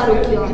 आरोपियों।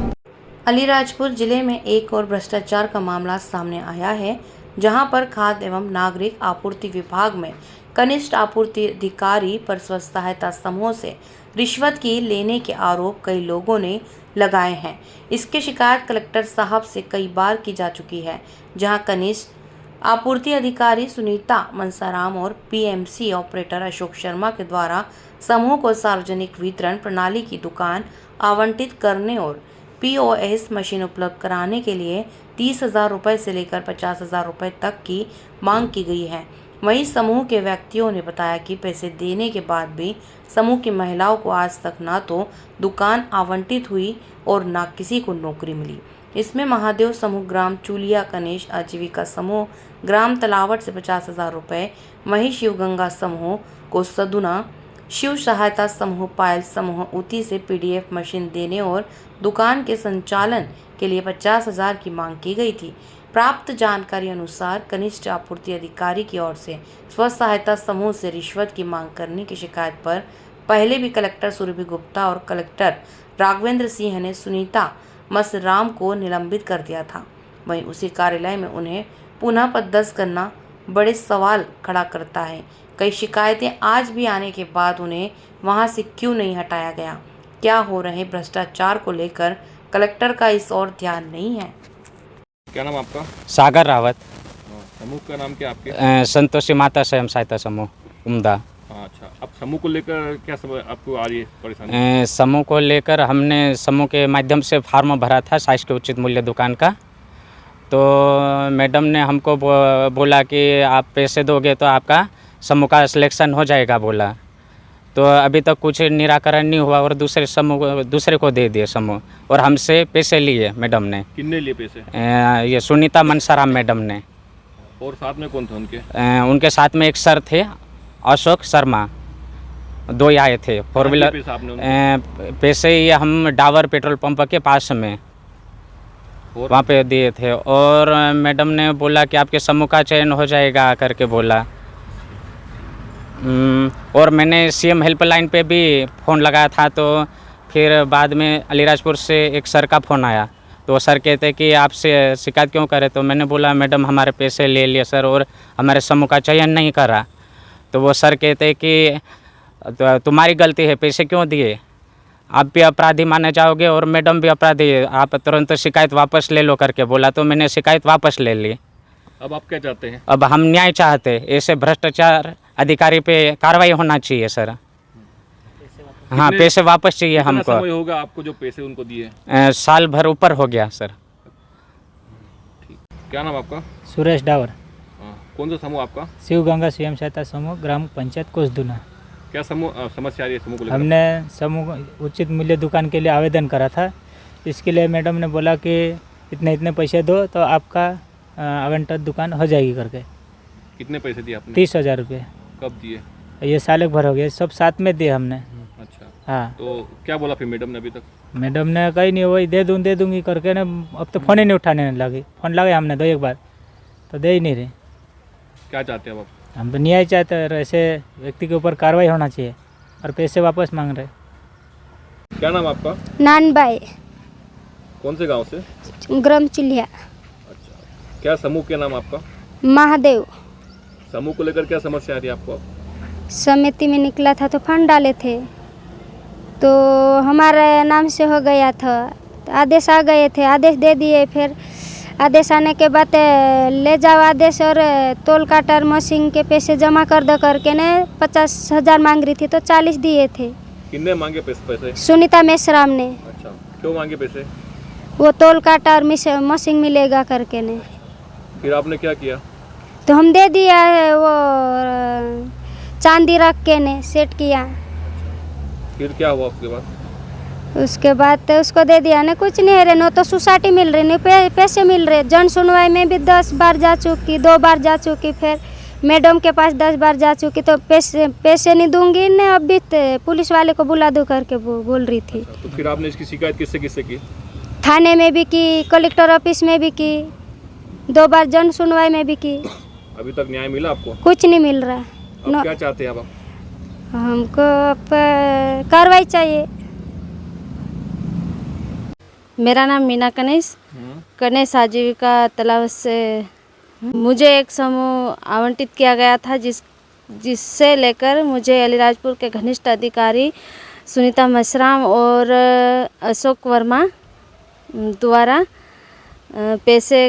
अलीराजपुर जिले में एक और भ्रष्टाचार का मामला सामने आया है, जहां पर खाद्य एवं नागरिक आपूर्ति विभाग में कनिष्ठ आपूर्ति अधिकारी पर स्व सहायता समूह से रिश्वत की लेने के आरोप कई लोगों ने लगाए हैं। इसकी शिकायत कलेक्टर साहब से कई बार की जा चुकी है, जहां कनिष्ठ आपूर्ति अधिकारी सुनीता मनसाराम और पीएमसी ऑपरेटर अशोक शर्मा के द्वारा समूह को सार्वजनिक वितरण प्रणाली की दुकान आवंटित करने और पीओएस मशीन उपलब्ध कराने के लिए 30,000 रुपये से लेकर 50,000 रुपये तक की मांग की गई है। वहीं समूह के व्यक्तियों ने बताया कि पैसे देने के बाद भी समूह की महिलाओं को आज तक न तो दुकान आवंटित हुई और न किसी को नौकरी मिली। इसमें महादेव समूह ग्राम चूलिया कनिष्ठ आजीविका समूह ग्राम तलावट से 50,000 रुपये, वहीं शिवगंगा समूह को सदुना, शिव सहायता समूह पायल समूह ऊटी से पीडीएफ मशीन देने और दुकान के संचालन के लिए 50,000 की मांग की गई थी। प्राप्त जानकारी अनुसार कनिष्ठ आपूर्ति अधिकारी की ओर से स्व सहायता समूह से रिश्वत की मांग करने की शिकायत पर पहले भी कलेक्टर सुरभि गुप्ता और कलेक्टर राघवेंद्र सिंह ने सुनीता मसराम को निलंबित कर दिया था। वहीं उसी कार्यालय में उन्हें पुनः पदस्थ करना बड़े सवाल खड़ा करता है। कई शिकायतें आज भी आने के बाद उन्हें वहां से क्यों नहीं हटाया गया? क्या हो रहे भ्रष्टाचार को लेकर कलेक्टर का इस ओर ध्यान नहीं है। क्या नाम आपका? सागर रावत। समूह का नाम क्या आपके? संतोषी माता स्वयं सहायता समूह उम्दा। अच्छा, अब समूह को लेकर क्या सब आपको आ रही है परेशानी? समूह को लेकर हमने समूह के माध्यम से फार्म भरा था शासकीय उचित मूल्य दुकान का। तो मैडम ने हमको बोला कि आप पैसे दोगे तो आपका समूह का सिलेक्शन हो जाएगा बोला। तो अभी तक कुछ निराकरण नहीं हुआ और दूसरे को दे दिए समूह और हमसे पैसे लिए मैडम ने। कितने लिए पैसे? ये सुनीता मनसाराम मैडम ने। और साथ में कौन थे उनके? उनके साथ में एक सर थे अशोक शर्मा, दो ही आए थे। 4 व्हीलर पैसे ये हम डावर पेट्रोल पंप के पास में वहाँ पे दिए थे और मैडम ने बोला कि आपके समूह का चयन हो जाएगा करके बोला। और मैंने सीएम हेल्पलाइन पे भी फ़ोन लगाया था। तो फिर बाद में अलीराजपुर से एक सर का फ़ोन आया, तो सर कहते कि आपसे शिकायत क्यों करे। तो मैंने बोला मैडम हमारे पैसे ले लिए सर और हमारे समूह का चयन नहीं करा। तो वो सर कहते कि तुम्हारी गलती है, पैसे क्यों दिए, आप भी अपराधी माने जाओगे और मैडम भी अपराधी है, आप तुरंत शिकायत वापस ले लो करके बोला। तो मैंने शिकायत वापस ले ली। अब आप क्या चाहते हैं? अब हम न्याय चाहते, ऐसे भ्रष्टाचार अधिकारी पे कार्रवाई होना चाहिए सर। हाँ, पैसे वापस चाहिए हमको। समय होगा आपको जो पैसे उनको दिए? साल भर ऊपर हो गया सर। ठीक, क्या नाम आपका? सुरेश डावर। कौन सा समूह आपका? शिवगंगा स्वयं सहायता समूह ग्राम पंचायत कोसदुना। क्या समस्या आ रही है समूह को लेकर? हमने समूह उचित मूल्य दुकान के लिए आवेदन करा था। इसके लिए मैडम ने बोला कि इतने इतने पैसे दो तो आपका आवंटित दुकान हो जाएगी करके। कितने पैसे दिए आपने? 30,000 रुपये। कब दिए? ये साल एक भर हो गया, सब साथ में दिए हमने। अच्छा, हाँ। तो क्या बोला फिर मैडम ने अभी तक? मैडम ने कहीं नहीं, वही दे दूँगी करके ना। अब तो फ़ोन ही नहीं उठाने लगी। फ़ोन लगाए हमने 2 एक बार तो दे ही नहीं रहे। क्या चाहते हैं अब आप? हम तो न्याय चाहते हैं, ऐसे व्यक्ति के ऊपर कार्रवाई होना चाहिए और पैसे वापस मांग रहे। क्या नाम आपका? नानबाई। कौन से गांव से? ग्राम चूलिया। अच्छा, क्या समूह के नाम आपका? महादेव। समूह को लेकर क्या समस्या आ रही है आपको? समिति में निकला था तो फंड डाले थे, तो हमारे नाम से हो गया था। तो आदेश आ गए थे, आदेश दे दिए। फिर आदेश आने के बाद ले जाओ आदेश और तोल काटर मशीन के पैसे जमा कर दो करके ने 50,000 मांग रही थी तो 40 दिए थे। कितने मांगे पैसे? सुनीता मेसराम ने। अच्छा, क्यों मांगे पैसे? वो तोल काटा और मशीन मिलेगा करके ने। फिर आपने क्या किया? तो हम दे दिया है, वो चांदी रख के ने सेट किया। फिर क्या हुआ उसके बाद? उसके बाद तो उसको दे दिया ने, कुछ नहीं है रे। नो तो सोसाइटी मिल रही, नहीं पैसे मिल रहे। जन सुनवाई में भी 10 बार जा चुकी, 2 बार जा चुकी, फिर मैडम के पास 10 बार जा चुकी। तो पैसे नहीं दूंगी ने। अब भी पुलिस वाले को बुला दो करके बोल रही थी। तो फिर आपने इसकी शिकायत किससे की? थाने में भी की, कलेक्टर ऑफिस में भी की, 2 बार जन सुनवाई में भी की। अभी तक न्याय मिला आपको? कुछ नहीं मिल रहा। अब क्या चाहते हैं आप? हमको कार्रवाई चाहिए। मेरा नाम मीना कनेश गणेश आजीविका तालाब से मुझे एक समूह आवंटित किया गया था जिससे लेकर मुझे अलीराजपुर के घनिष्ठ अधिकारी सुनीता मशराम और अशोक वर्मा द्वारा पैसे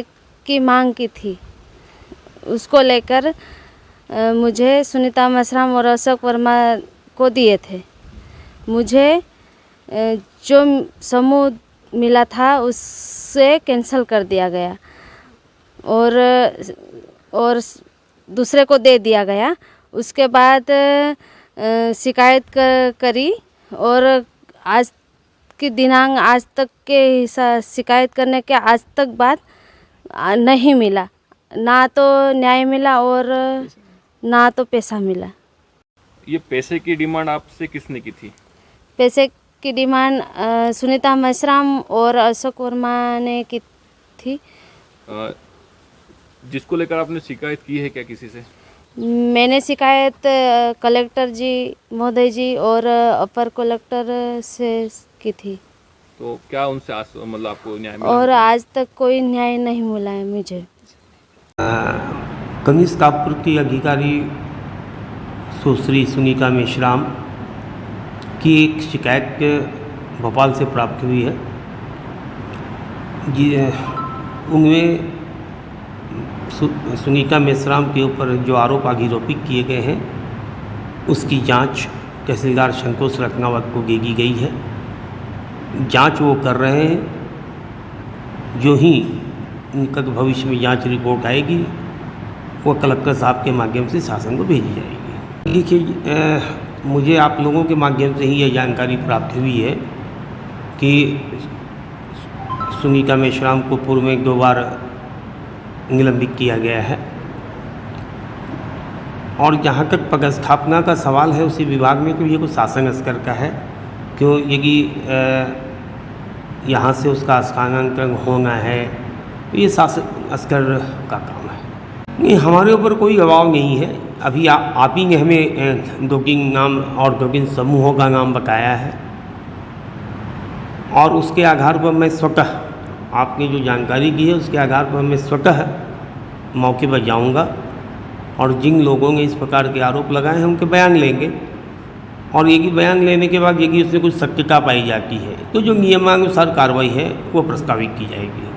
की मांग की थी। उसको लेकर मुझे सुनीता मशराम और अशोक वर्मा को दिए थे। मुझे जो समूह मिला था उससे कैंसिल कर दिया गया और दूसरे को दे दिया गया। उसके बाद शिकायत करी और आज की दिनांक आज तक के शिकायत करने के आज तक बाद नहीं मिला, ना तो न्याय मिला और ना तो पैसा मिला। ये पैसे की डिमांड आपसे किसने की थी? पैसे की डिमांड सुनीता मशराम और अशोक वर्मा ने की थी। जिसको लेकर आपने शिकायत की है क्या किसी से? मैंने शिकायत कलेक्टर जी महोदय जी और अपर कलेक्टर से की थी। तो क्या उनसे मतलब आपको न्याय मिला? और आज तक कोई न्याय नहीं मिला है मुझे। कनिष्ठ आपूर्ति अधिकारी सुश्री सुनीता मेश्राम की एक शिकायत भोपाल से प्राप्त हुई है। उनमें सुनीता मेश्राम के ऊपर जो आरोप आरोपित किए गए हैं उसकी जांच तहसीलदार संतोष रत्नावत को दे दी गई है। जांच वो कर रहे हैं। जो ही निकट भविष्य में जांच रिपोर्ट आएगी वो कलेक्टर साहब के माध्यम से शासन को भेजी जाएगी। देखिए, मुझे आप लोगों के माध्यम से ही यह जानकारी प्राप्त हुई है कि सुनीता मेश्राम को पूर्व में 2 बार निलंबित किया गया है और जहाँ तक पदस्थापना का सवाल है उसी विभाग में तो ये कुछ शासन स्तर का है। क्यों यदि यहाँ से उसका स्थानांतरण होना है तो ये शासन स्तर का काम है। नहीं, हमारे ऊपर कोई दबाव नहीं है। अभी आप ही ने हमें 2-3 नाम और 2-3 समूहों का नाम बताया है और उसके आधार पर मैं स्वतः आपने जो जानकारी दी है उसके आधार पर मैं स्वतः मौके पर जाऊंगा और जिन लोगों ने इस प्रकार के आरोप लगाए हैं उनके बयान लेंगे और यदि बयान लेने के बाद यदि उसमें कुछ सत्यता पाई जाती है तो जो नियमानुसार कार्रवाई है वो प्रस्तावित की जाएगी।